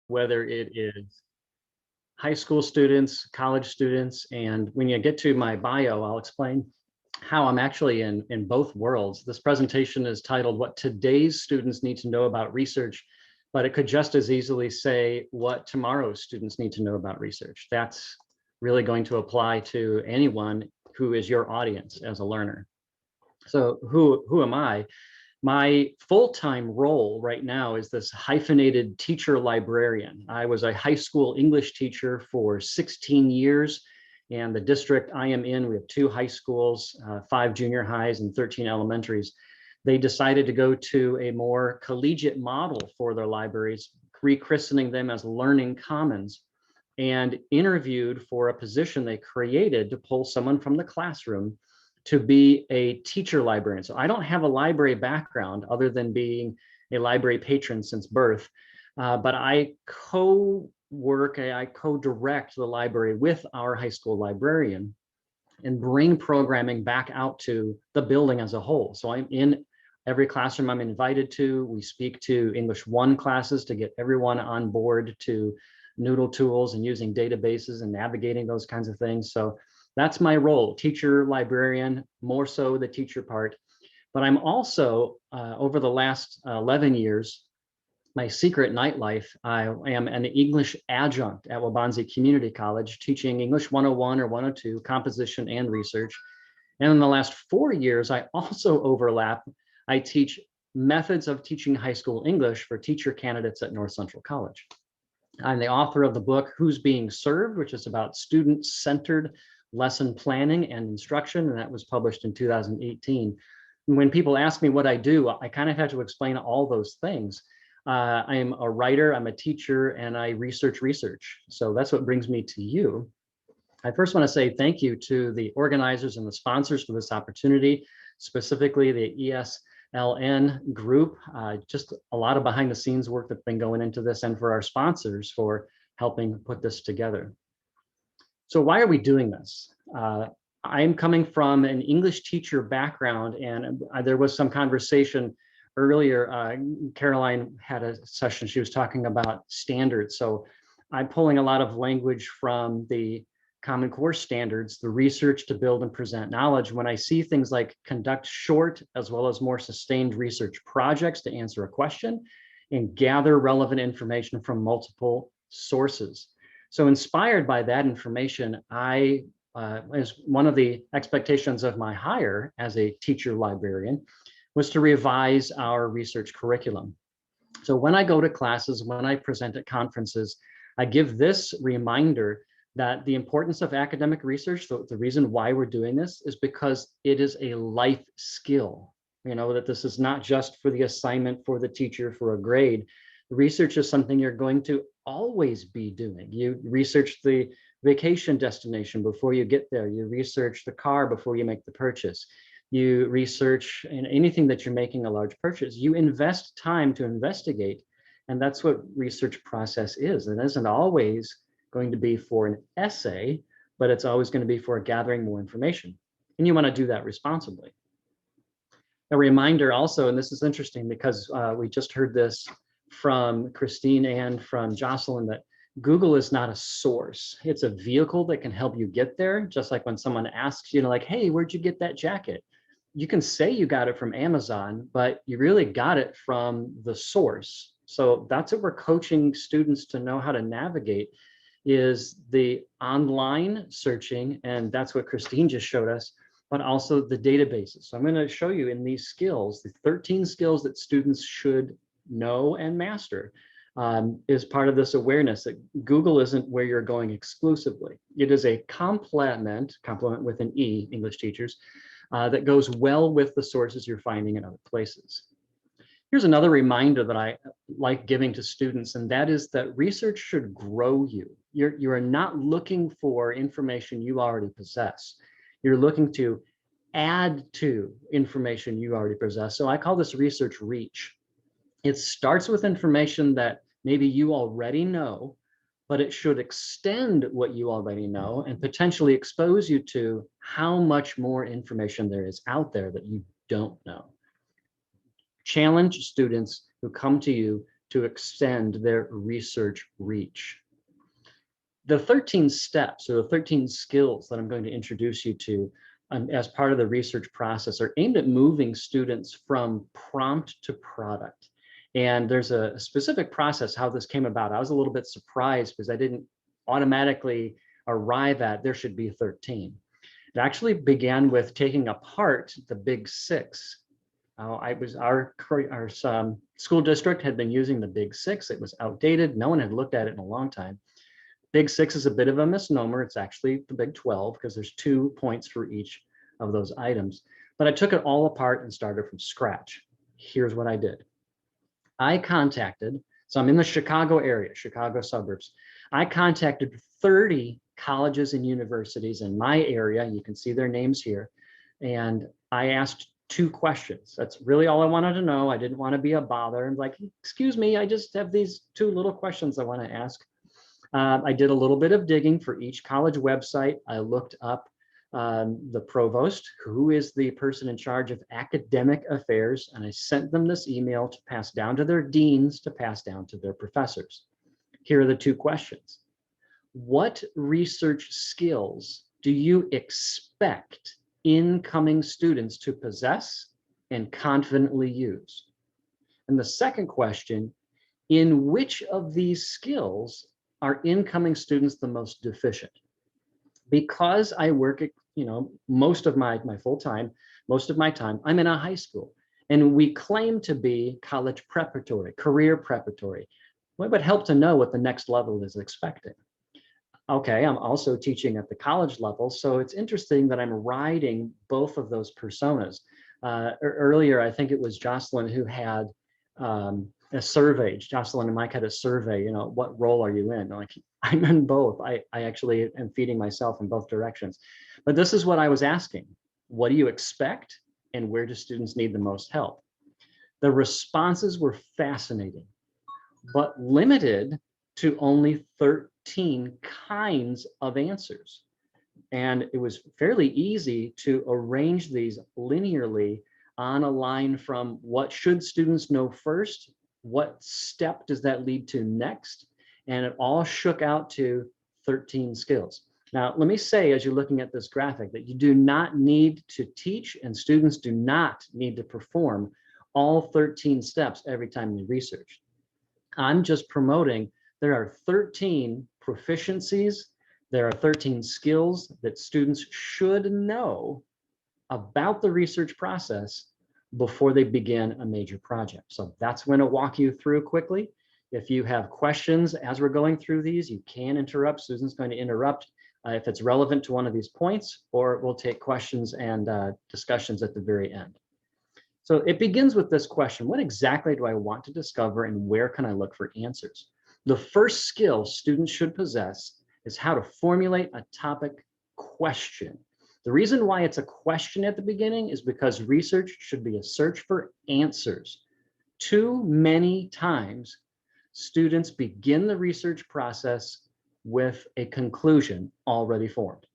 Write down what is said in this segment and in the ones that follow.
whether it is high school students, college students, and when you get to my bio, I'll explain how I'm actually in both worlds. This presentation is titled What Today's Students Need to Know About Research, but it could just as easily say what tomorrow's students need to know about research. That's really going to apply to anyone who is your audience as a learner. So who am I? My full-time role right now is this hyphenated teacher librarian. I was a high school English teacher for 16 years, and the district I am in, we have 2 high schools, 5 junior highs and 13 elementaries. They decided to go to a more collegiate model for their libraries, rechristening them as learning commons, and interviewed for a position they created to pull someone from the classroom to be a teacher librarian. So I don't have a library background other than being a library patron since birth, but I co-direct the library with our high school librarian and bring programming back out to the building as a whole. So I'm in every classroom I'm invited to. We speak to English 1 classes to get everyone on board to Noodle tools and using databases and navigating those kinds of things. So that's my role, teacher librarian, more so the teacher part. But I'm also, over the last 11 years, my secret nightlife, I am an English adjunct at Waubonsie Community College, teaching English 101 or 102, composition and research. And in the last 4 years, I also overlap. I teach methods of teaching high school English for teacher candidates at North Central College. I'm the author of the book, Who's Being Served, which is about student-centered lesson planning and instruction, and that was published in 2018. And when people ask me what I do, I kind of have to explain all those things. I'm a writer, I'm a teacher, and I research. So that's what brings me to you. I first want to say thank you to the organizers and the sponsors for this opportunity, specifically the ESLN group, just a lot of behind the scenes work that's been going into this, and for our sponsors for helping put this together. So why are we doing this? I'm coming from an English teacher background, and there was some conversation earlier. Caroline had a session, she was talking about standards. So I'm pulling a lot of language from the Common Core standards, the research to build and present knowledge. When I see things like conduct short as well as more sustained research projects to answer a question and gather relevant information from multiple sources. So inspired by that information, as one of the expectations of my hire as a teacher librarian was to revise our research curriculum. So when I go to classes, when I present at conferences, I give this reminder that the importance of academic research, the reason why we're doing this is because it is a life skill. You know, that this is not just for the assignment for the teacher for a grade. Research is something you're going to always be doing. You research the vacation destination before you get there. You research the car before you make the purchase. You research in anything that you're making a large purchase. You invest time to investigate, and that's what research process is. It isn't always going to be for an essay, but it's always going to be for gathering more information. And you want to do that responsibly. A reminder also, and this is interesting because we just heard this from Christine and from Jocelyn, that Google is not a source. It's a vehicle that can help you get there. Just like when someone asks you, like, hey, where'd you get that jacket? You can say you got it from Amazon, but you really got it from the source. So that's what we're coaching students to know how to navigate, is the online searching, and that's what Christine just showed us, but also the databases. So I'm going to show you in these skills, the 13 skills that students should know and master, is part of this awareness that Google isn't where you're going exclusively. It is a complement with an E, English teachers, that goes well with the sources you're finding in other places. Here's another reminder that I like giving to students, and that is that research should grow you. You are not looking for information you already possess. You're looking to add to information you already possess. So I call this research reach. It starts with information that maybe you already know, but it should extend what you already know and potentially expose you to how much more information there is out there that you don't know. Challenge students who come to you to extend their research reach. The 13 steps, or the 13 skills that I'm going to introduce you to as part of the research process, are aimed at moving students from prompt to product. And there's a specific process how this came about. I was a little bit surprised because I didn't automatically arrive at there should be 13. It actually began with taking apart the Big Six. Our school district had been using the Big Six. It was outdated. No one had looked at it in a long time. Big Six is a bit of a misnomer. It's actually the Big 12 because there's 2 points for each of those items. But I took it all apart and started from scratch. Here's what I did. So I'm in the Chicago area, Chicago suburbs. I contacted 30 colleges and universities in my area. You can see their names here. And I asked 2 questions. That's really all I wanted to know. I didn't want to be a bother. I'm like, excuse me, I just have these 2 little questions I want to ask. I did a little bit of digging for each college website. I looked up the provost, who is the person in charge of academic affairs, and I sent them this email to pass down to their deans, to pass down to their professors. Here are the 2 questions. What research skills do you expect incoming students to possess and confidently use? And the second question, in which of these skills are incoming students the most deficient? Because I work at, most of my full-time, most of my time, I'm in a high school, and we claim to be college preparatory, career preparatory. Well, it would help to know what the next level is expecting. Okay, I'm also teaching at the college level, so it's interesting that I'm riding both of those personas. Earlier, I think it was Jocelyn who had a survey. Jocelyn and Mike had a survey, what role are you in? Like, I'm in both. I actually am feeding myself in both directions. But this is what I was asking. What do you expect? And where do students need the most help? The responses were fascinating, but limited to only 13 kinds of answers. And it was fairly easy to arrange these linearly on a line from what should students know first, what step does that lead to next, and it all shook out to 13 skills. Now, let me say, as you're looking at this graphic, that you do not need to teach and students do not need to perform all 13 steps every time you research. I'm just promoting there are 13 proficiencies, there are 13 skills that students should know about the research process before they begin a major project. So that's going to walk you through quickly. If you have questions as we're going through these, you can interrupt. Susan's going to interrupt if it's relevant to one of these points, or we'll take questions and discussions at the very end. So it begins with this question: what exactly do I want to discover and where can I look for answers? The first skill students should possess is how to formulate a topic question. The reason why it's a question at the beginning is because research should be a search for answers. Too many times, students begin the research process with a conclusion already formed.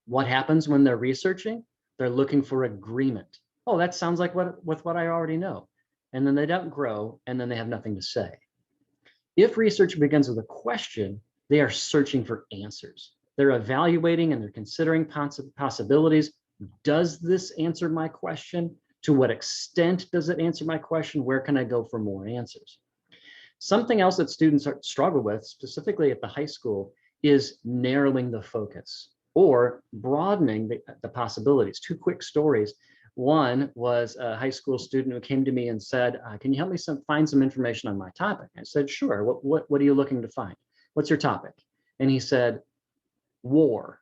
What happens when they're researching? They're looking for agreement. Oh, that sounds like what I already know. And then they don't grow, and then they have nothing to say. If research begins with a question, they are searching for answers. They're evaluating and they're considering possibilities. Does this answer my question? To what extent does it answer my question? Where can I go for more answers? Something else that students struggle with, specifically at the high school, is narrowing the focus or broadening the possibilities. 2 quick stories. One was a high school student who came to me and said, can you help me find some information on my topic? I said, sure. What are you looking to find? What's your topic? And he said, war.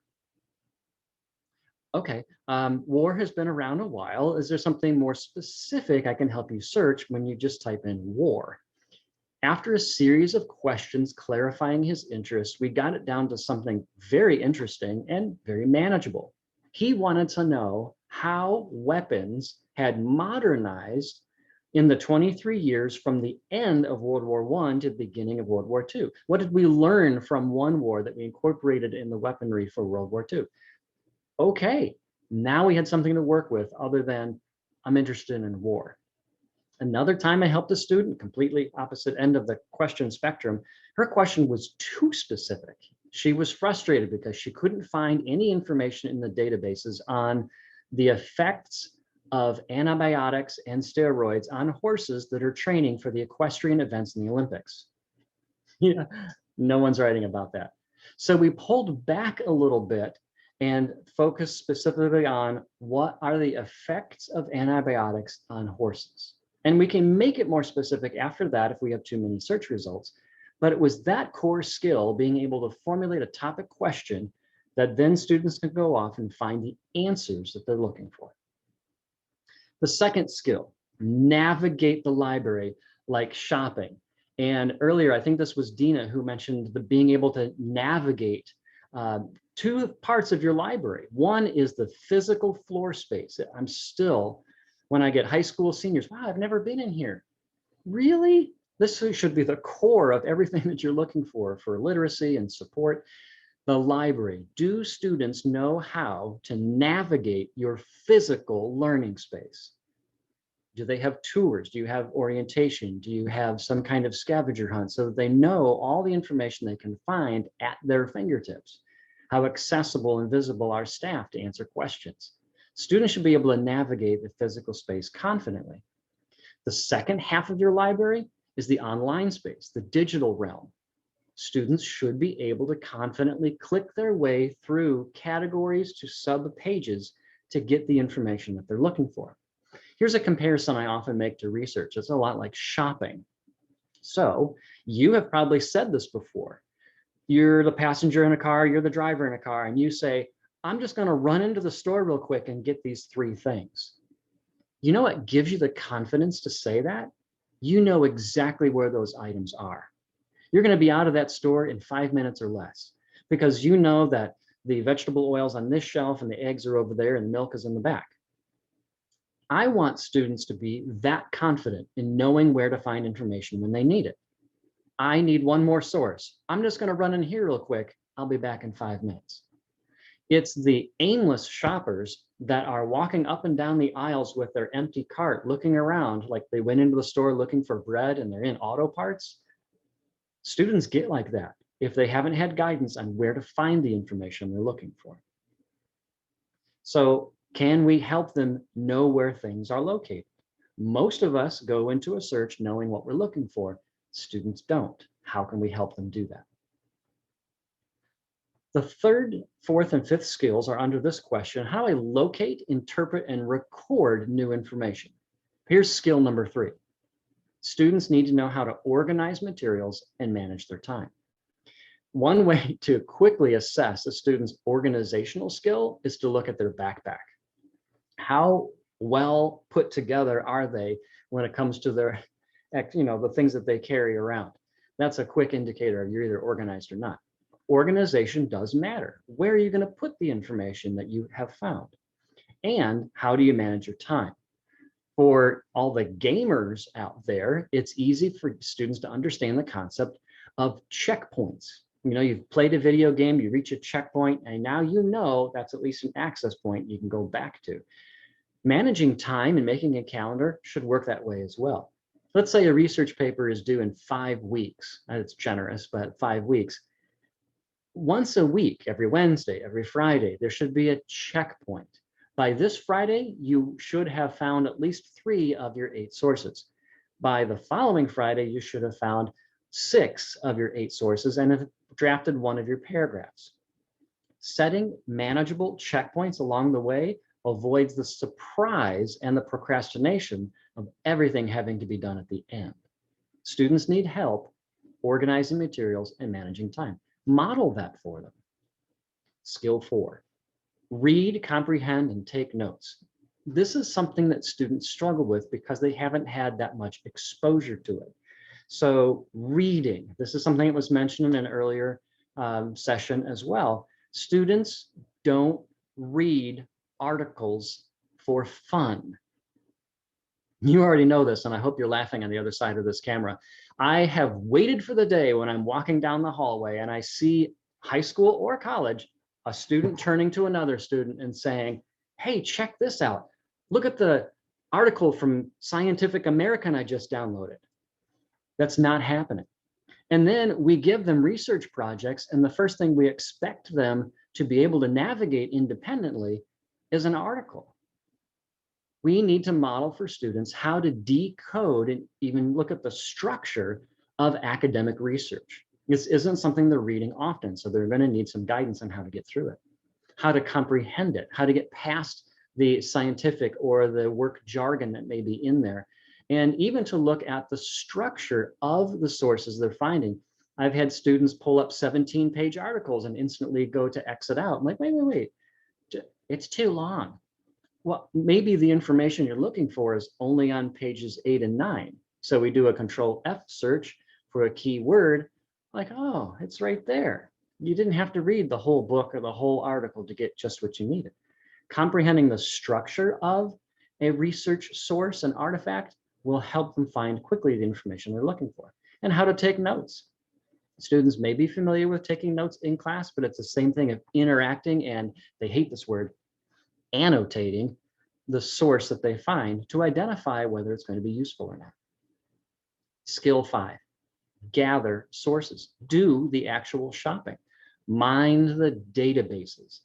Okay, war has been around a while. Is there something more specific I can help you search when you just type in war? After a series of questions clarifying his interest, we got it down to something very interesting and very manageable. He wanted to know how weapons had modernized in the 23 years from the end of World War I to the beginning of World War II. What did we learn from one war that we incorporated in the weaponry for World War II? Okay, now we had something to work with other than I'm interested in war. Another time I helped a student, completely opposite end of the question spectrum, her question was too specific. She was frustrated because she couldn't find any information in the databases on the effects of antibiotics and steroids on horses that are training for the equestrian events in the Olympics. Yeah, no one's writing about that. So we pulled back a little bit and focused specifically on what are the effects of antibiotics on horses. And we can make it more specific after that if we have too many search results. But it was that core skill, being able to formulate a topic question that then students can go off and find the answers that they're looking for. The second skill, navigate the library like shopping. And earlier, I think this was Dina who mentioned the being able to navigate two parts of your library. One is the physical floor space. I'm still, when I get high school seniors, wow, I've never been in here. Really? This should be the core of everything that you're looking for literacy and support. The library. Do students know how to navigate your physical learning space? Do they have tours? Do you have orientation? Do you have some kind of scavenger hunt so that they know all the information they can find at their fingertips? How accessible and visible are staff to answer questions? Students should be able to navigate the physical space confidently. The second half of your library is the online space, the digital realm. Students should be able to confidently click their way through categories to sub-pages to get the information that they're looking for. Here's a comparison I often make to research. It's a lot like shopping. So you have probably said this before. You're the passenger in a car, you're the driver in a car, and you say, I'm just going to run into the store real quick and get these 3 things. You know what gives you the confidence to say that? You know exactly where those items are. You're going to be out of that store in 5 minutes or less because you know that the vegetable oil's on this shelf and the eggs are over there and the milk is in the back. I want students to be that confident in knowing where to find information when they need it. I need one more source. I'm just going to run in here real quick. I'll be back in 5 minutes. It's the aimless shoppers that are walking up and down the aisles with their empty cart, looking around like they went into the store looking for bread and they're in auto parts. Students get like that if they haven't had guidance on where to find the information they're looking for. So can we help them know where things are located? Most of us go into a search knowing what we're looking for. Students don't. How can we help them do that? The third, fourth, and fifth skills are under this question: how do I locate, interpret, and record new information? Here's skill number 3. Students need to know how to organize materials and manage their time. One way to quickly assess a student's organizational skill is to look at their backpack. How well put together are they when it comes to their, the things that they carry around? That's a quick indicator of you're either organized or not. Organization does matter. Where are you going to put the information that you have found? And how do you manage your time? For all the gamers out there, it's easy for students to understand the concept of checkpoints. You've played a video game, you reach a checkpoint, and now that's at least an access point you can go back to. Managing time and making a calendar should work that way as well. Let's say a research paper is due in 5 weeks. It's generous, but 5 weeks. Once a week, every Wednesday, every Friday, there should be a checkpoint. By this Friday, you should have found at least 3 of your 8 sources. By the following Friday, you should have found 6 of your 8 sources and have drafted 1 of your paragraphs. Setting manageable checkpoints along the way avoids the surprise and the procrastination of everything having to be done at the end. Students need help organizing materials and managing time. Model that for them. Skill 4, read, comprehend, and take notes. This is something that students struggle with because they haven't had that much exposure to it. So reading, this is something that was mentioned in an earlier session as well. Students don't read articles for fun. You already know this, and I hope you're laughing on the other side of this camera. I have waited for the day when I'm walking down the hallway and I see high school or college, a student turning to another student and saying, hey, check this out. Look at the article from Scientific American I just downloaded. That's not happening. And then we give them research projects, and the first thing we expect them to be able to navigate independently is an article. We need to model for students how to decode and even look at the structure of academic research. This isn't something they're reading often, so they're going to need some guidance on how to get through it, how to comprehend it, how to get past the scientific or the work jargon that may be in there, and even to look at the structure of the sources they're finding. I've had students pull up 17-page articles and instantly go to exit out. I'm like, wait, it's too long. Well, maybe the information you're looking for is only on pages 8 and 9. So we do a Control F search for a keyword, like, oh, it's right there. You didn't have to read the whole book or the whole article to get just what you needed. Comprehending the structure of a research source and artifact will help them find quickly the information they're looking for, and how to take notes. Students may be familiar with taking notes in class, but it's the same thing of interacting, and they hate this word, annotating the source that they find to identify whether it's going to be useful or not. Skill 5, gather sources. Do the actual shopping. Mind the databases.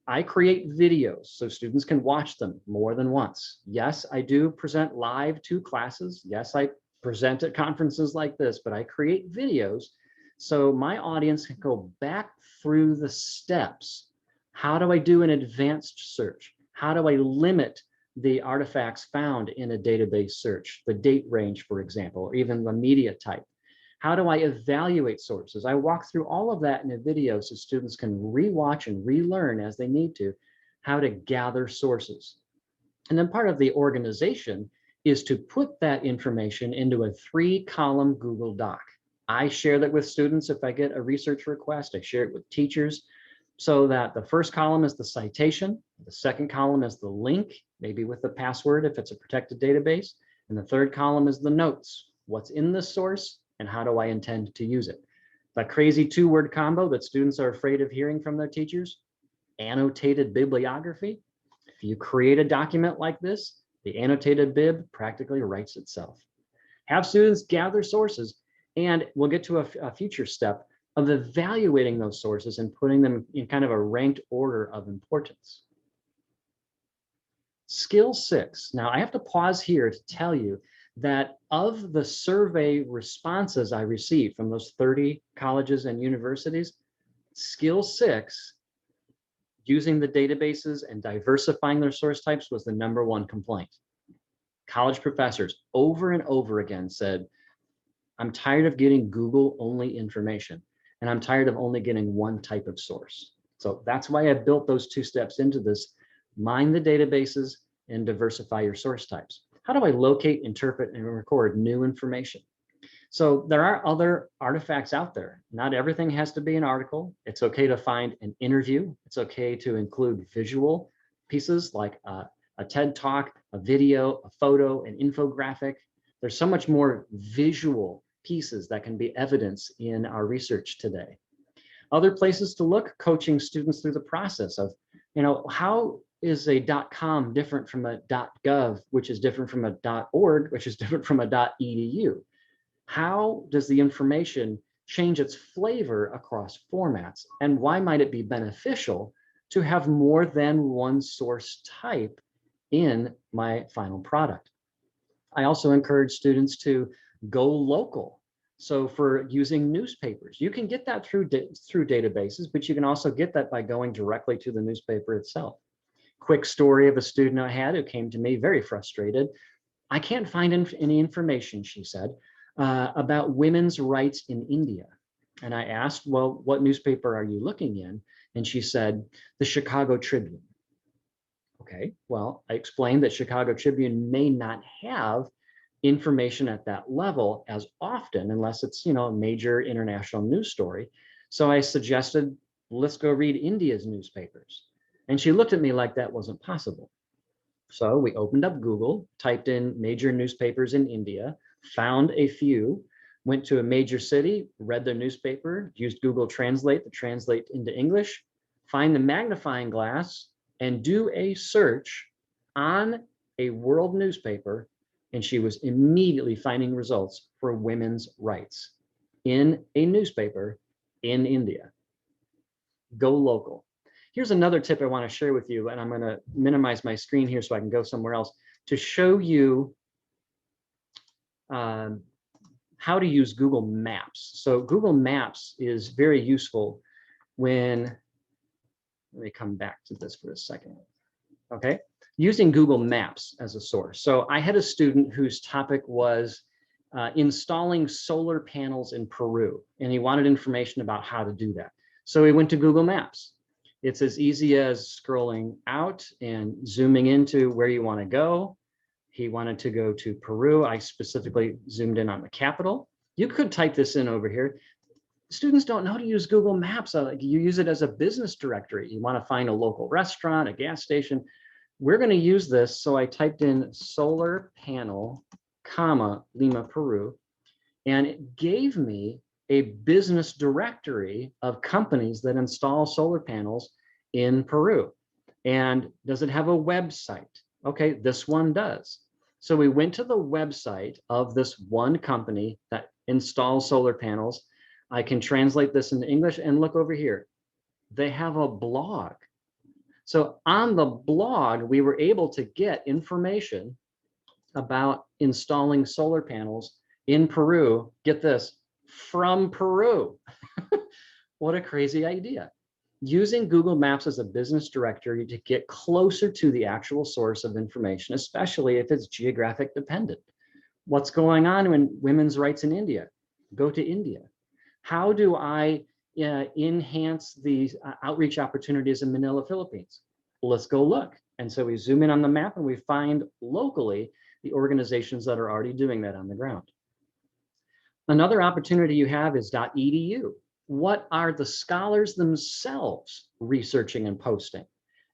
I create videos so students can watch them more than once. Yes, I do present live to classes. Yes, I present at conferences like this, but I create videos so my audience can go back through the steps. How do I do an advanced search? How do I limit the artifacts found in a database search, the date range, for example, or even the media type? How do I evaluate sources? I walk through all of that in a video so students can rewatch and relearn as they need to how to gather sources. And then part of the organization is to put that information into a 3-column Google Doc. I share that with students if I get a research request. I share it with teachers so that the first column is the citation, the second column is the link, maybe with the password if it's a protected database, and the third column is the notes. What's in the source and how do I intend to use it? That crazy 2-word combo that students are afraid of hearing from their teachers, annotated bibliography. If you create a document like this, the annotated bib practically writes itself. Have students gather sources, and we'll get to a future step of evaluating those sources and putting them in kind of a ranked order of importance. Skill 6. Now I have to pause here to tell you that of the survey responses I received from those 30 colleges and universities, skill 6, using the databases and diversifying their source types, was the #1 complaint. College professors over and over again said, I'm tired of getting Google only information, and I'm tired of only getting one type of source. So that's why I built those 2 steps into this. Mind the databases and diversify your source types. How do I locate, interpret, and record new information? So there are other artifacts out there. Not everything has to be an article. It's okay to find an interview. It's okay to include visual pieces like a TED Talk, a video, a photo, an infographic. There's so much more visual pieces that can be evidence in our research today. Other places to look, coaching students through the process of, how is a .com different from a .gov, which is different from a .org, which is different from a .edu? How does the information change its flavor across formats? And why might it be beneficial to have more than one source type in my final product? I also encourage students to go local. So for using newspapers, you can get that through databases, but you can also get that by going directly to the newspaper itself. Quick story of a student I had who came to me very frustrated. I can't find any information, she said, about women's rights in India. And I asked, well, what newspaper are you looking in? And she said, the Chicago Tribune. Okay, well, I explained that Chicago Tribune may not have information at that level as often unless it's, a major international news story. So I suggested, let's go read India's newspapers. And she looked at me like that wasn't possible. So we opened up Google, typed in major newspapers in India, found a few, went to a major city, read their newspaper, used Google Translate to translate into English, find the magnifying glass, and do a search on a world newspaper, and she was immediately finding results for women's rights in a newspaper in India. Go local. Here's another tip I want to share with you, and I'm going to minimize my screen here so I can go somewhere else to show you how to use Google Maps. So Google Maps is very useful when, let me come back to this for a second. Okay, using Google Maps as a source. So I had a student whose topic was installing solar panels in Peru, and he wanted information about how to do that. So he went to Google Maps. It's as easy as scrolling out and zooming into where you want to go. He wanted to go to Peru. I specifically zoomed in on the capital. You could type this in over here. Students don't know how to use Google Maps. You use it as a business directory. You want to find a local restaurant, a gas station. We're going to use this. So I typed in solar panel, comma, Lima, Peru, and it gave me a business directory of companies that install solar panels in Peru. And does it have a website? Okay, this one does. So we went to the website of this one company that installs solar panels. I can translate this into English and look over here. They have a blog. So on the blog, we were able to get information about installing solar panels in Peru. Get this, from Peru. What a crazy idea. Using Google Maps as a business directory to get closer to the actual source of information, especially if it's geographic dependent. What's going on in women's rights in India? Go to India. How do I enhance the outreach opportunities in Manila, Philippines? Let's go look. And so we zoom in on the map and we find locally the organizations that are already doing that on the ground. Another opportunity you have is .edu. What are the scholars themselves researching and posting?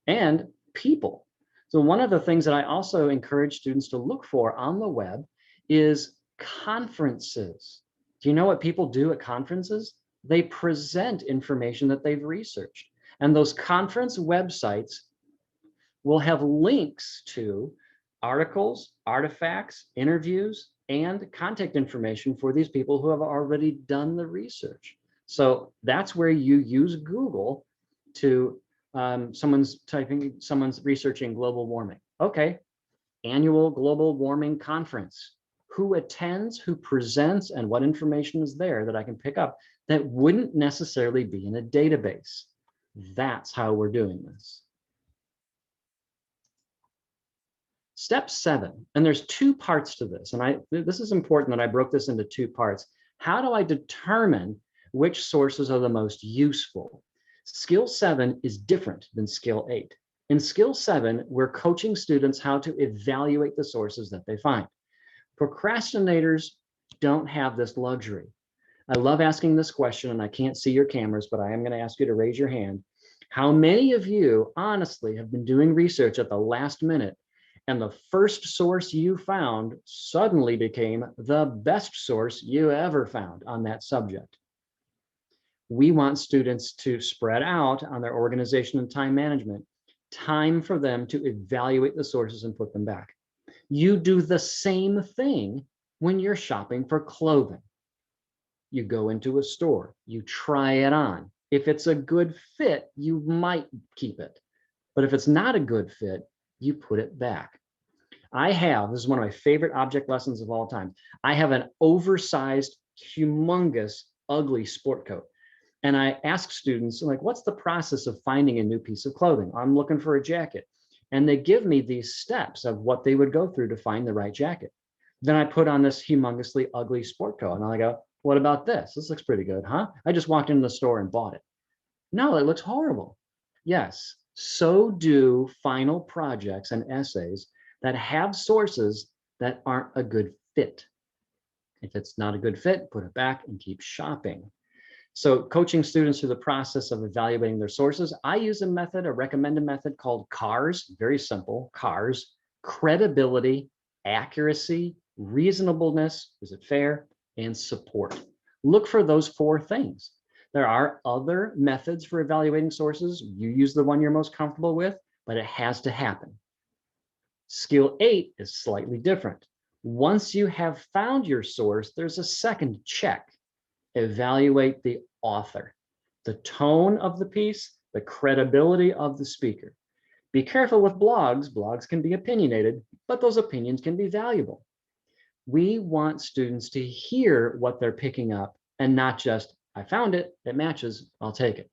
And people. So one of the things that I also encourage students to look for on the web is conferences. Do you know what people do at conferences? They present information that they've researched. And those conference websites will have links to articles, artifacts, interviews, and contact information for these people who have already done the research. So that's where you use Google to, someone's researching global warming. Okay, annual global warming conference. Who attends, who presents, and what information is there that I can pick up that wouldn't necessarily be in a database. That's how we're doing this. Step 7, and there's 2 parts to this, and this is important that I broke this into 2 parts. How do I determine which sources are the most useful? Skill 7 is different than skill 8. In skill 7, we're coaching students how to evaluate the sources that they find. Procrastinators don't have this luxury. I love asking this question, and I can't see your cameras, but I am going to ask you to raise your hand. How many of you honestly have been doing research at the last minute, and the first source you found suddenly became the best source you ever found on that subject? We want students to spread out on their organization and time management, time for them to evaluate the sources and put them back. You do the same thing when you're shopping for clothing. You go into a store, you try it on. If it's a good fit, you might keep it. But if it's not a good fit, you put it back. This is one of my favorite object lessons of all time. I have an oversized, humongous, ugly sport coat. And I ask students, like, what's the process of finding a new piece of clothing? I'm looking for a jacket. And they give me these steps of what they would go through to find the right jacket. Then I put on this humongously ugly sport coat. And I go, what about this? This looks pretty good, huh? I just walked into the store and bought it. No, it looks horrible. Yes, so do final projects and essays that have sources that aren't a good fit. If it's not a good fit, put it back and keep shopping. So coaching students through the process of evaluating their sources, I use a recommended method called CARS, very simple, CARS: credibility, accuracy, reasonableness, is it fair, and support. Look for those 4 things. There are other methods for evaluating sources. You use the one you're most comfortable with, but it has to happen. Skill 8 is slightly different. Once you have found your source, there's a second check. Evaluate the author, the tone of the piece, the credibility of the speaker. Be careful with blogs. Blogs can be opinionated, but those opinions can be valuable. We want students to hear what they're picking up and not just, I found it, it matches, I'll take it.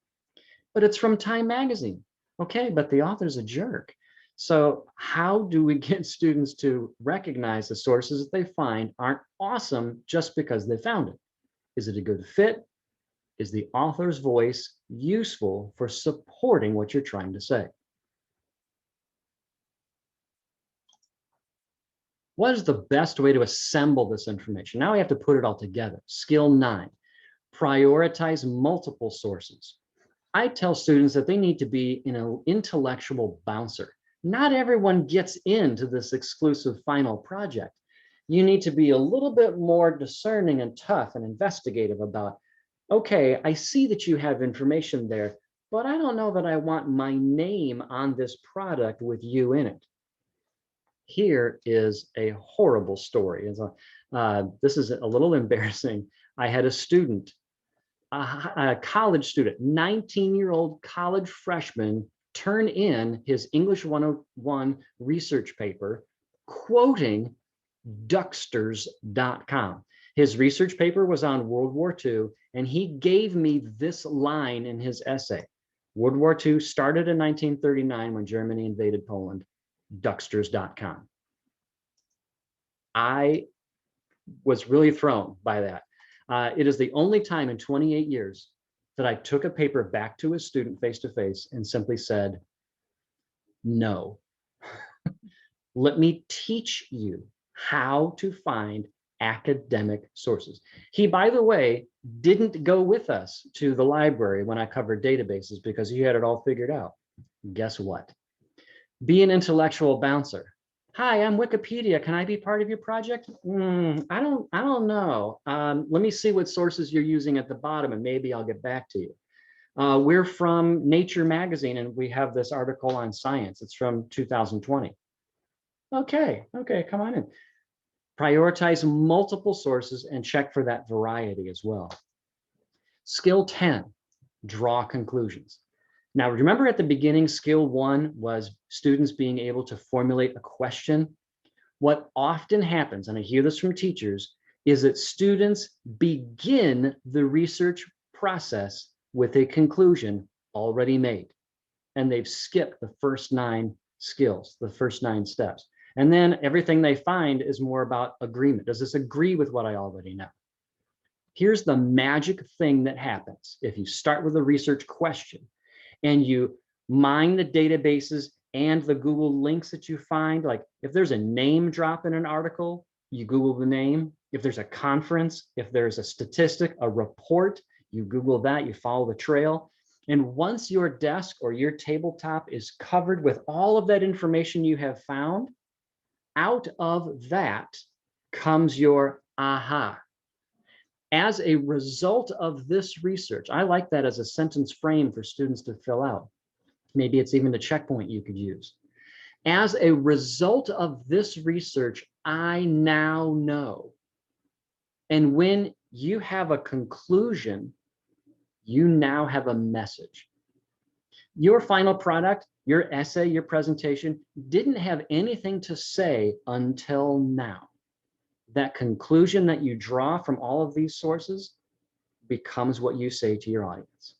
But it's from Time Magazine. Okay, but the author's a jerk. So how do we get students to recognize the sources that they find aren't awesome just because they found it? Is it a good fit? Is the author's voice useful for supporting what you're trying to say? What is the best way to assemble this information? Now we have to put it all together. Skill 9, prioritize multiple sources. I tell students that they need to be an intellectual bouncer. Not everyone gets into this exclusive final project. You need to be a little bit more discerning and tough and investigative about, okay, I see that you have information there, but I don't know that I want my name on this product with you in it. Here is a horrible story. This is a little embarrassing. I had a student, a college student, 19-year-old college freshman, turn in his English 101 research paper quoting Ducksters.com. His research paper was on World War II, and he gave me this line in his essay. World War II started in 1939 when Germany invaded Poland. Ducksters.com. I was really thrown by that. It is the only time in 28 years that I took a paper back to a student face-to-face and simply said, no, let me teach you how to find academic sources. He, by the way, didn't go with us to the library when I covered databases because he had it all figured out. Guess what? Be an intellectual bouncer. Hi, I'm Wikipedia. Can I be part of your project? I don't know. Let me see what sources you're using at the bottom, and maybe I'll get back to you. We're from Nature magazine, and we have this article on science. It's from 2020. Okay, come on in. Prioritize multiple sources and check for that variety as well. Skill 10, draw conclusions. Now, remember at the beginning, skill 1 was students being able to formulate a question. What often happens, and I hear this from teachers, is that students begin the research process with a conclusion already made, and they've skipped the first 9 skills, the first 9 steps. And then everything they find is more about agreement. Does this agree with what I already know? Here's the magic thing that happens. If you start with a research question and you mine the databases and the Google links that you find, like if there's a name drop in an article, you Google the name. If there's a conference, if there's a statistic, a report, you Google that, you follow the trail. And once your desk or your tabletop is covered with all of that information you have found, out of that comes your aha. As a result of this research, I like that as a sentence frame for students to fill out. Maybe it's even a checkpoint you could use. As a result of this research, I now know. And when you have a conclusion, you now have a message. Your final product, your essay, your presentation didn't have anything to say until now. That conclusion that you draw from all of these sources becomes what you say to your audience.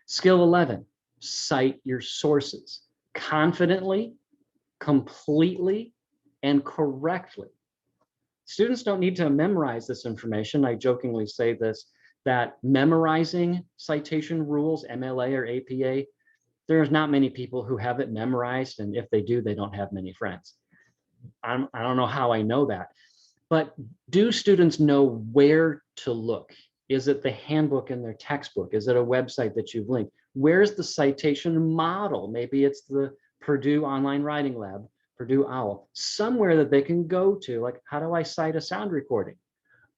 Skill 11, cite your sources confidently, completely, and correctly. Students don't need to memorize this information. I jokingly say this, that memorizing citation rules, MLA or APA, there's not many people who have it memorized, and if they do, they don't have many friends. I don't know how I know that, but do students know where to look? Is it the handbook in their textbook? Is it a website that you've linked? Where's the citation model? Maybe it's the Purdue Online Writing Lab, Purdue OWL, somewhere that they can go to, like, how do I cite a sound recording?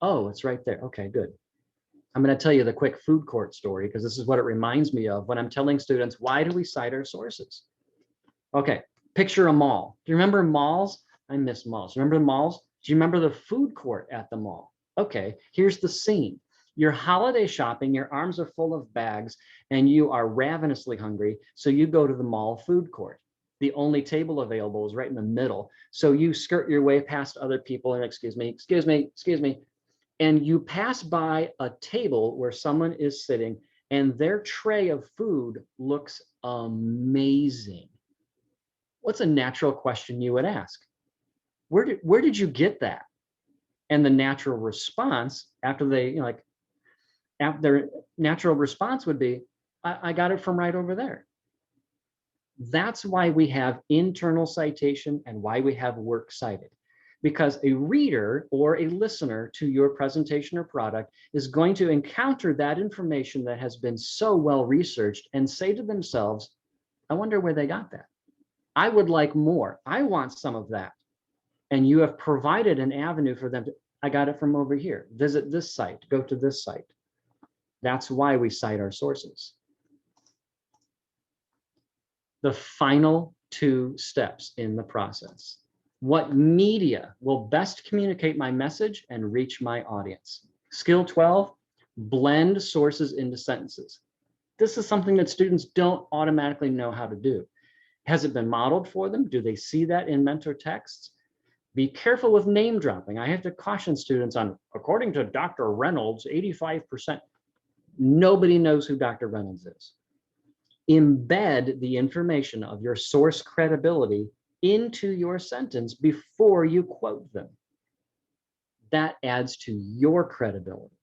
Oh, it's right there. Okay, good. I'm going to tell you the quick food court story because this is what it reminds me of when I'm telling students, why do we cite our sources? Okay, Picture a mall. Do you remember malls? I miss malls. Remember the malls? Do you remember the food court at the mall? Okay, here's the scene. You're holiday shopping, your arms are full of bags, and you are ravenously hungry, so you go to the mall food court. The only table available is right in the middle. So you skirt your way past other people and excuse me, excuse me, excuse me, and you pass by a table where someone is sitting and their tray of food looks amazing. What's a natural question you would ask? Where did you get that? And the natural response after they, like, after their natural response would be, I got it from right over there. That's why we have internal citation and why we have works cited. Because a reader or a listener to your presentation or product is going to encounter that information that has been so well researched and say to themselves, I wonder where they got that. I would like more. I want some of that. And you have provided an avenue for them to, I got it from over here. Visit this site, go to this site. That's why we cite our sources. The final two steps in the process. What media will best communicate my message and reach my audience? Skill 12, blend sources into sentences. This is something that students don't automatically know how to do. Has it been modeled for them? Do they see that in mentor texts? Be careful with name dropping. I have to caution students on, according to Dr. Reynolds, 85%. Nobody knows who Dr. Reynolds is. Embed the information of your source credibility into your sentence before you quote them. That adds to your credibility.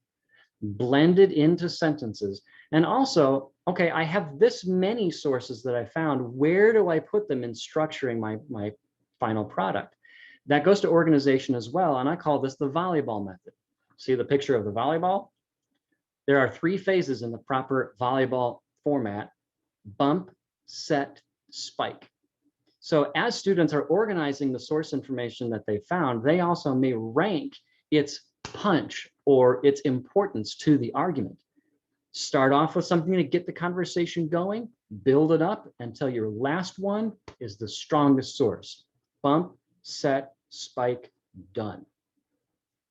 Blend it into sentences. And also, okay, I have this many sources that I found. Where do I put them in structuring my final product? That goes to organization as well. And I call this the volleyball method. See the picture of the volleyball? There are 3 phases in the proper volleyball format: bump, set, spike. So as students are organizing the source information that they found, they also may rank its punch or its importance to the argument. Start off with something to get the conversation going, build it up until your last one is the strongest source. Bump, set, spike, done.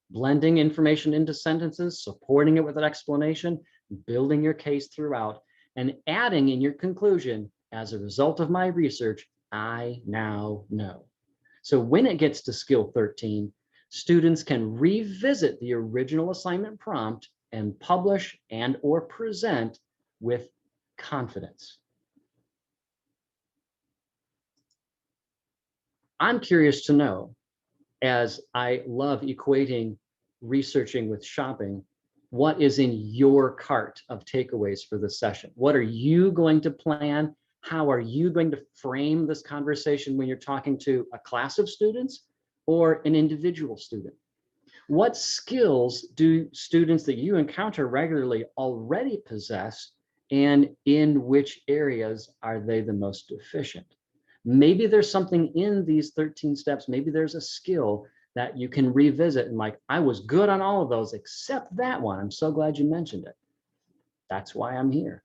Blending information into sentences, supporting it with an explanation, building your case throughout, and adding in your conclusion, as a result of my research, I now know. So when it gets to skill 13, students can revisit the original assignment prompt and publish and or present with confidence. I'm curious to know, as I love equating researching with shopping, what is in your cart of takeaways for this session? What are you going to plan? How are you going to frame this conversation when you're talking to a class of students or an individual student? What skills do students that you encounter regularly already possess, and in which areas are they the most deficient? Maybe there's something in these 13 steps, maybe there's a skill that you can revisit and like, I was good on all of those except that one. I'm so glad you mentioned it. That's why I'm here.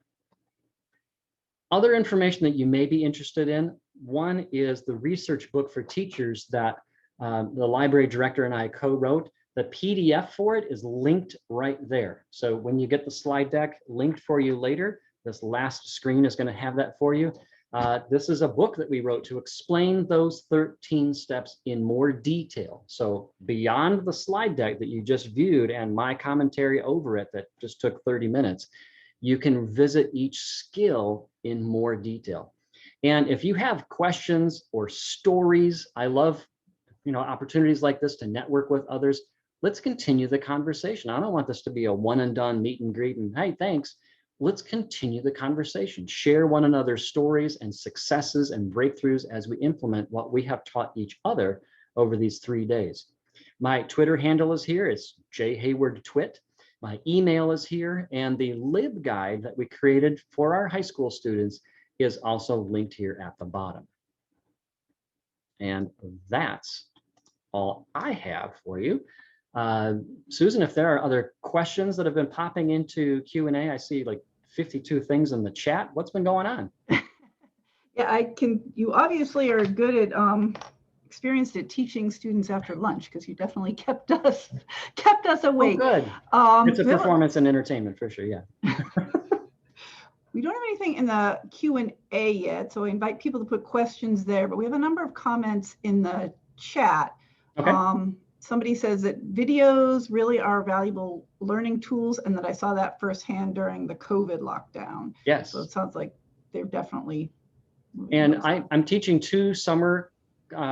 Other information that you may be interested in, one is the research book for teachers that the library director and I co-wrote. The PDF for it is linked right there. So when you get the slide deck linked for you later, this last screen is going to have that for you. This is a book that we wrote to explain those 13 steps in more detail. So beyond the slide deck that you just viewed and my commentary over it that just took 30 minutes, you can visit each skill in more detail. And if you have questions or stories, I love, opportunities like this to network with others. Let's continue the conversation. I don't want this to be a one and done meet and greet and hey, thanks. Let's continue the conversation, share one another's stories and successes and breakthroughs as we implement what we have taught each other over these 3 days. My Twitter handle is here. It's jhaywardtwit. My email is here, and the LibGuide that we created for our high school students is also linked here at the bottom. And that's all I have for you. Susan, if there are other questions that have been popping into Q&A, I see like 52 things in the chat. What's been going on? Yeah, I can. You obviously are good at experienced at teaching students after lunch, because you definitely kept us awake. Oh, good. It's a performance and entertainment for sure. Yeah. We don't have anything in the Q&A yet, so I invite people to put questions there, but we have a number of comments in the chat. Okay. Somebody says that videos really are valuable learning tools, and that I saw that firsthand during the COVID lockdown. Yes. So it sounds like they're definitely. And I'm teaching 2 summer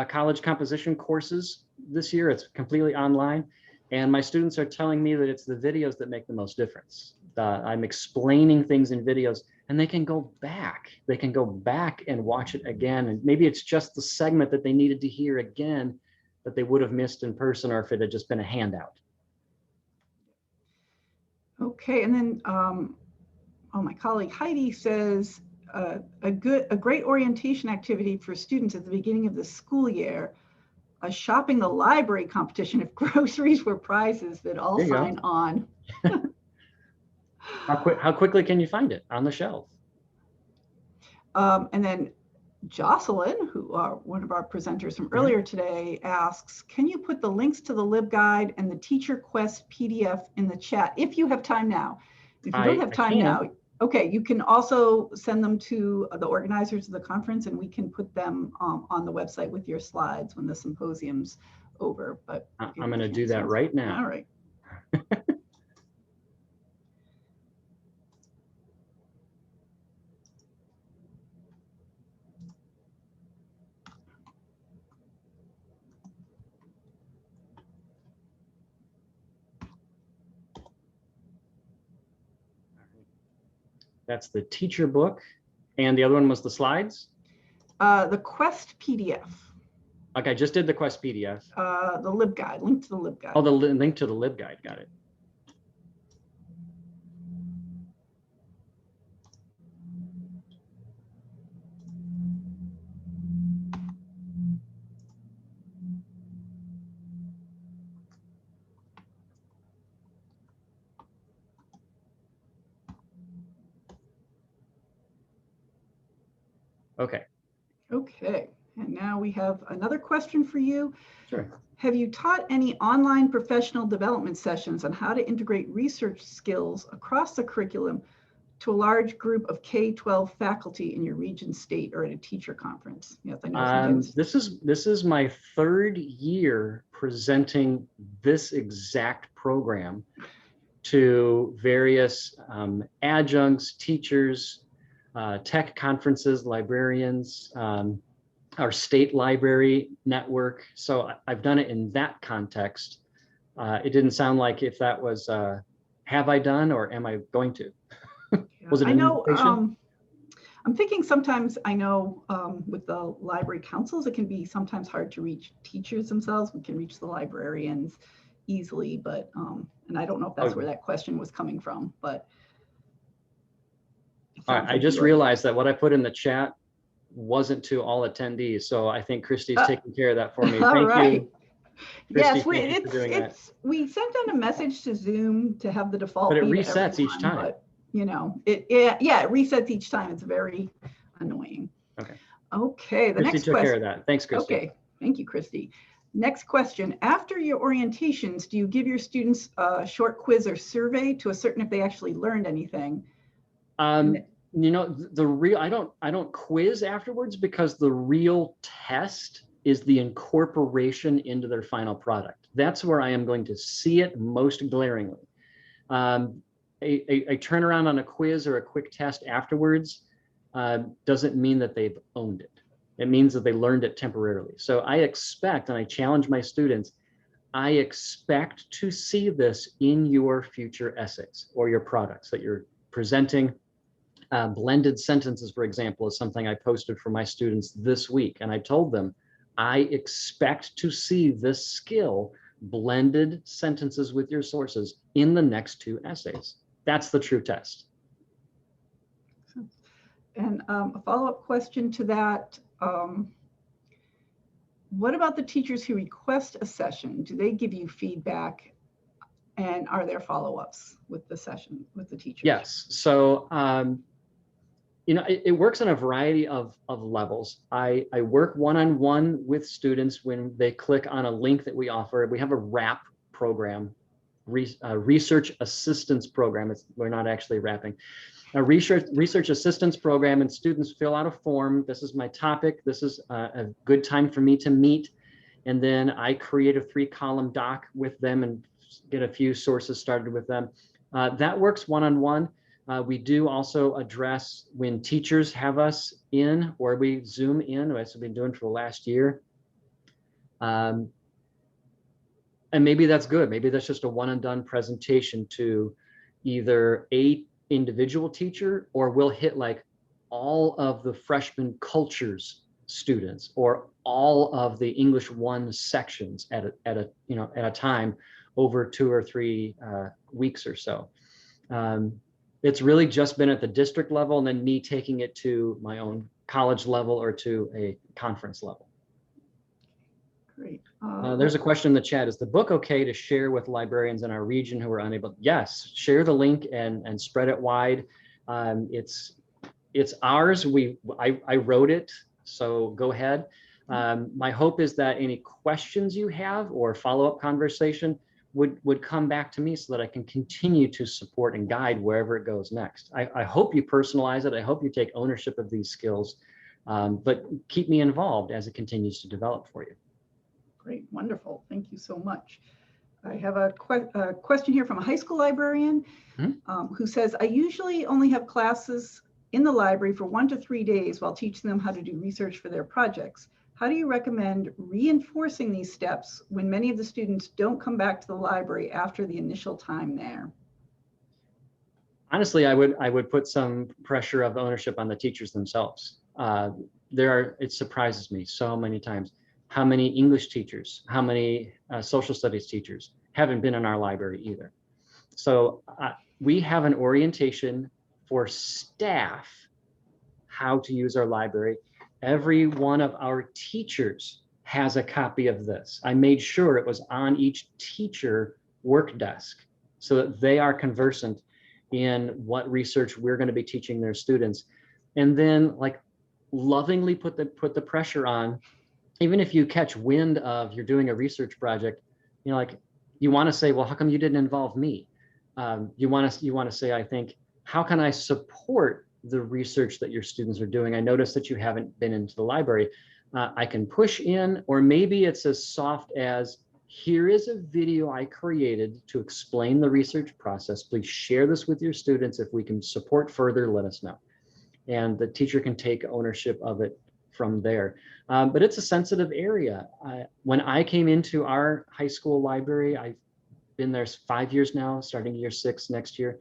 college composition courses this year. It's completely online. And my students are telling me that it's the videos that make the most difference. I'm explaining things in videos, and they can go back. They can go back and watch it again. And maybe it's just the segment that they needed to hear again that they would have missed in person, or if it had just been a handout. Okay, and then my colleague Heidi says a great orientation activity for students at the beginning of the school year, a shopping the library competition if groceries were prizes that all sign on. How quickly can you find it on the shelf? And then Jocelyn, who are one of our presenters from earlier today, asks, can you put the links to the LibGuide and the Teacher Quest PDF in the chat if you have time now? If you don't have time now, okay, you can also send them to the organizers of the conference, and we can put them on the website with your slides when the symposium's over. But I'm going to do that right now. All right. That's the teacher book. And the other one was the slides? The Quest PDF. Okay, I just did the Quest PDF. The LibGuide, link to the LibGuide. Oh, the link to the LibGuide, got it. Okay. Okay, and now we have another question for you. Sure. Have you taught any online professional development sessions on how to integrate research skills across the curriculum to a large group of K-12 faculty in your region, state, or at a teacher conference? Yes, I know. This is my 3rd year presenting this exact program to various adjuncts, teachers, tech conferences, librarians, our state library network. So I've done it in that context. It didn't sound like if that was, have I done or am I going to? Was it an invitation? I'm thinking sometimes, I know with the library councils, it can be sometimes hard to reach teachers themselves. We can reach the librarians easily, but, and I don't know if that's where that question was coming from, but. All right, I just realized that what I put in the chat wasn't to all attendees, so I think Christy's taking care of that for me. Thank you. Christy, yes, we sent out a message to Zoom to have the default. But it resets each time. But, you know, it resets each time. It's very annoying. Okay. Okay. The Christy next took question. care of that. Thanks, Christy. Okay. Thank you, Christy. Next question. After your orientations, do you give your students a short quiz or survey to ascertain if they actually learned anything? You know, I don't quiz afterwards, because the real test is the incorporation into their final product. That's where I am going to see it most glaringly. A turnaround on a quiz or a quick test afterwards doesn't mean that they've owned it. It means that they learned it temporarily. So I expect, and I challenge my students, I expect to see this in your future essays or your products that you're presenting. Blended sentences, for example, is something I posted for my students this week. And I told them, I expect to see this skill, blended sentences with your sources, in the next 2 essays. That's the true test. And a follow-up question to that. What about the teachers who request a session? Do they give you feedback? And are there follow-ups with the session, with the teachers? Yes. So it works on a variety of levels. I work one-on-one with students when they click on a link that we offer. We have a RAP program, research assistance program. We're not actually wrapping. A research assistance program, and students fill out a form. This is my topic. This is a good time for me to meet. And then I create a 3-column doc with them and get a few sources started with them. That works one-on-one. We do also address when teachers have us in, or we Zoom in, as we've been doing for the last year. And maybe that's good. Maybe that's just a one and done presentation to either a individual teacher, or we'll hit like all of the freshman cultures students or all of the English 1 sections at a time over 2 or 3 weeks or so. It's really just been at the district level, and then me taking it to my own college level or to a conference level. Great. There's a question in the chat. Is the book okay to share with librarians in our region who are unable? Yes, share the link and spread it wide. It's ours. I wrote it, so go ahead. My hope is that any questions you have or follow-up conversation would come back to me so that I can continue to support and guide wherever it goes next. I hope you personalize it. I hope you take ownership of these skills, but keep me involved as it continues to develop for you. Great, wonderful. Thank you so much. I have a question here from a high school librarian who says, I usually only have classes in the library for 1 to 3 days while teaching them how to do research for their projects. How do you recommend reinforcing these steps when many of the students don't come back to the library after the initial time there? Honestly, I would put some pressure of ownership on the teachers themselves. It surprises me so many times how many English teachers, how many social studies teachers haven't been in our library either. So we have an orientation for staff how to use our library. Every one of our teachers has a copy of this. I made sure it was on each teacher work desk so that they are conversant in what research we're going to be teaching their students. And then like lovingly put the pressure on. Even if you catch wind of you're doing a research project, like you want to say, well, how come you didn't involve me? You want to say, I think, how can I support the research that your students are doing? I noticed that you haven't been into the library. I can push in, or maybe it's as soft as, here is a video I created to explain the research process. Please share this with your students. If we can support further, let us know. And the teacher can take ownership of it from there. But it's a sensitive area. When I came into our high school library, I've been there 5 years now, starting year 6 next year.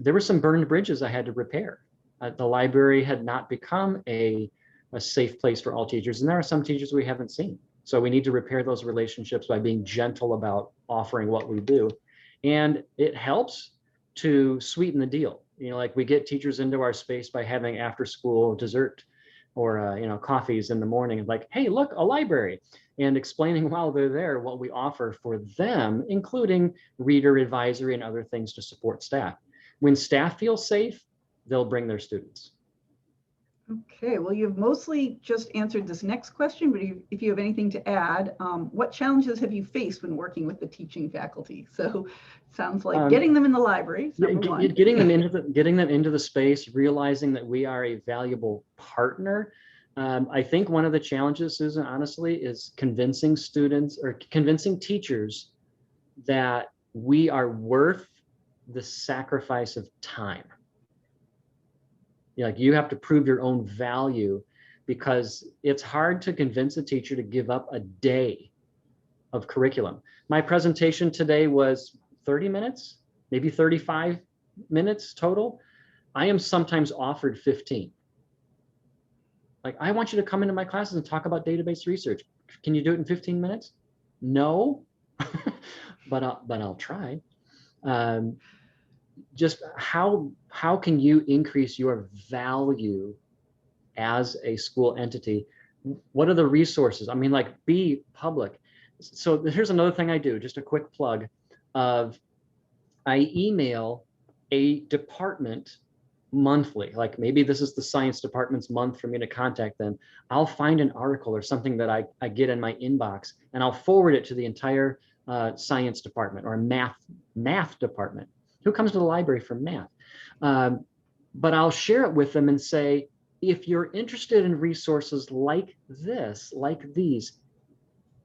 There were some burned bridges I had to repair. The library had not become a safe place for all teachers, and there are some teachers we haven't seen. So we need to repair those relationships by being gentle about offering what we do. And it helps to sweeten the deal. Like we get teachers into our space by having after school dessert or coffees in the morning, like, hey, look, a library, and explaining while they're there what we offer for them, including reader advisory and other things to support staff. When staff feel safe, they'll bring their students. Okay, well, you've mostly just answered this next question, but if you have anything to add, what challenges have you faced when working with the teaching faculty? So sounds like getting them in the library, number one. Getting them into the space, realizing that we are a valuable partner. I think one of the challenges, Susan, honestly, is convincing students or convincing teachers that we are worth the sacrifice of time. Like you have to prove your own value, because it's hard to convince a teacher to give up a day of curriculum. My presentation today was 30 minutes, maybe 35 minutes total. I am sometimes offered 15. Like, I want you to come into my classes and talk about database research. Can you do it in 15 minutes? No, but I'll try. Just how can you increase your value as a school entity? What are the resources? I mean, like, be public. So here's another thing I do, just a quick plug of, I email a department monthly, like maybe this is the science department's month for me to contact them, I'll find an article or something that I get in my inbox, and I'll forward it to the entire science department or math department. Who comes to the library for math? But I'll share it with them and say, if you're interested in resources like this, like these,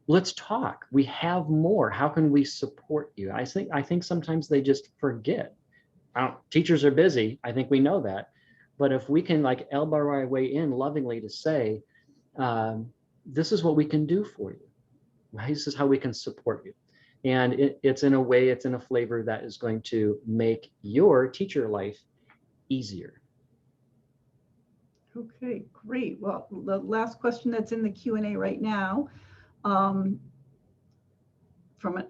let's talk. We have more. How can we support you? I think sometimes they just forget. Teachers are busy. I think we know that. But if we can like elbow our way in lovingly to say, this is what we can do for you. This is how we can support you. And it's in a way, it's in a flavor that is going to make your teacher life easier. Okay, great. Well, the last question that's in the Q&A right now, from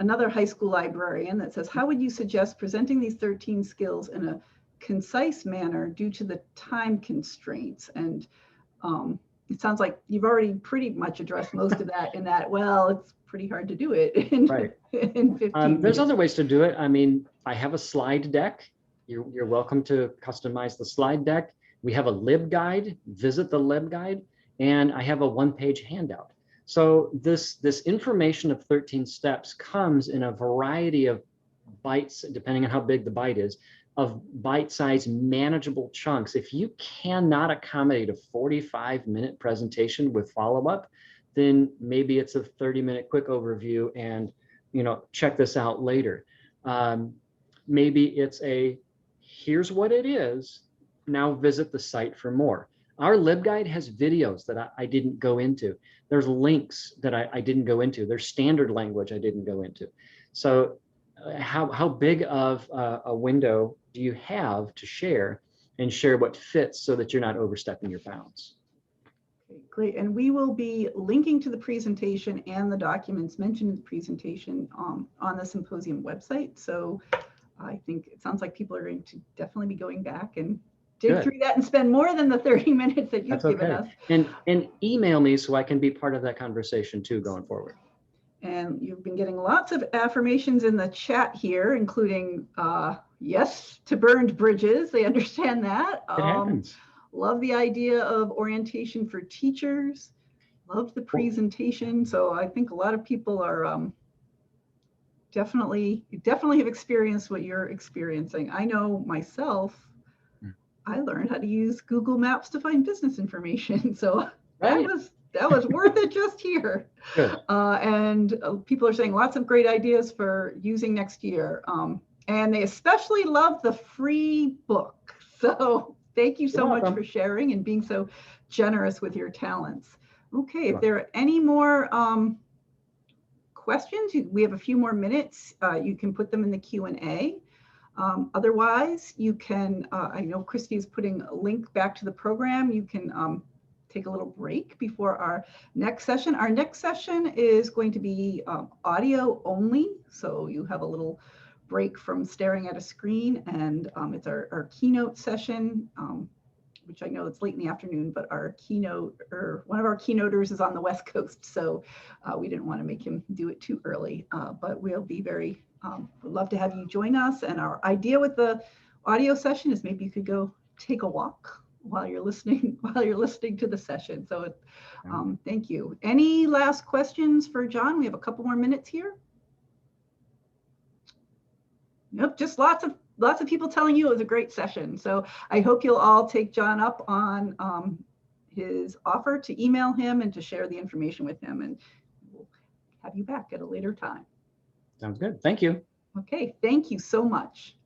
another high school librarian that says, how would you suggest presenting these 13 skills in a concise manner due to the time constraints? And it sounds like you've already pretty much addressed most of that in that, well, it's pretty hard to do it in, right. in 15 There's minutes. other ways to do it. I mean, I have a slide deck. You're welcome to customize the slide deck. We have a LibGuide, visit the LibGuide, and I have a one-page handout. So this information of 13 steps comes in a variety of bites, depending on how big the bite is, of bite-sized manageable chunks. If you cannot accommodate a 45-minute presentation with follow-up, then maybe it's a 30-minute quick overview and, check this out later. Maybe it's here's what it is, now visit the site for more. Our LibGuide has videos that I didn't go into. There's links that I didn't go into. There's standard language I didn't go into. So how big of a window do you have to share, and share what fits so that you're not overstepping your bounds? Okay, great. And we will be linking to the presentation and the documents mentioned in the presentation on the symposium website. So I think it sounds like people are going to definitely be going back and dig through that and spend more than the 30 minutes that you've given us. And email me so I can be part of that conversation too going forward. And you've been getting lots of affirmations in the chat here, including yes to burned bridges. They understand that. It happens. Love the idea of orientation for teachers. Love the presentation. So I think a lot of people are definitely have experienced what you're experiencing. I know myself, I learned how to use Google Maps to find business information. So right. that was worth it just here. Good. And people are saying lots of great ideas for using next year. And they especially love the free book. So thank you so much for sharing and being so generous with your talents. Okay, if there are any more questions, we have a few more minutes. You can put them in the Q&A. Otherwise, you can, I know Christy is putting a link back to the program. You can take a little break before our next session. Our next session is going to be audio only. So you have a little break from staring at a screen, and it's our keynote session, which I know it's late in the afternoon, but our keynote, or one of our keynoters is on the West Coast. So we didn't want to make him do it too early, but we'll be very, would love to have you join us. And our idea with the audio session is maybe you could go take a walk while you're listening to the session. So thank you. Any last questions for John? We have a couple more minutes here. Nope, just lots of people telling you it was a great session. So I hope you'll all take John up on his offer to email him and to share the information with him, and we'll have you back at a later time. Sounds good. Thank you. Okay, thank you so much.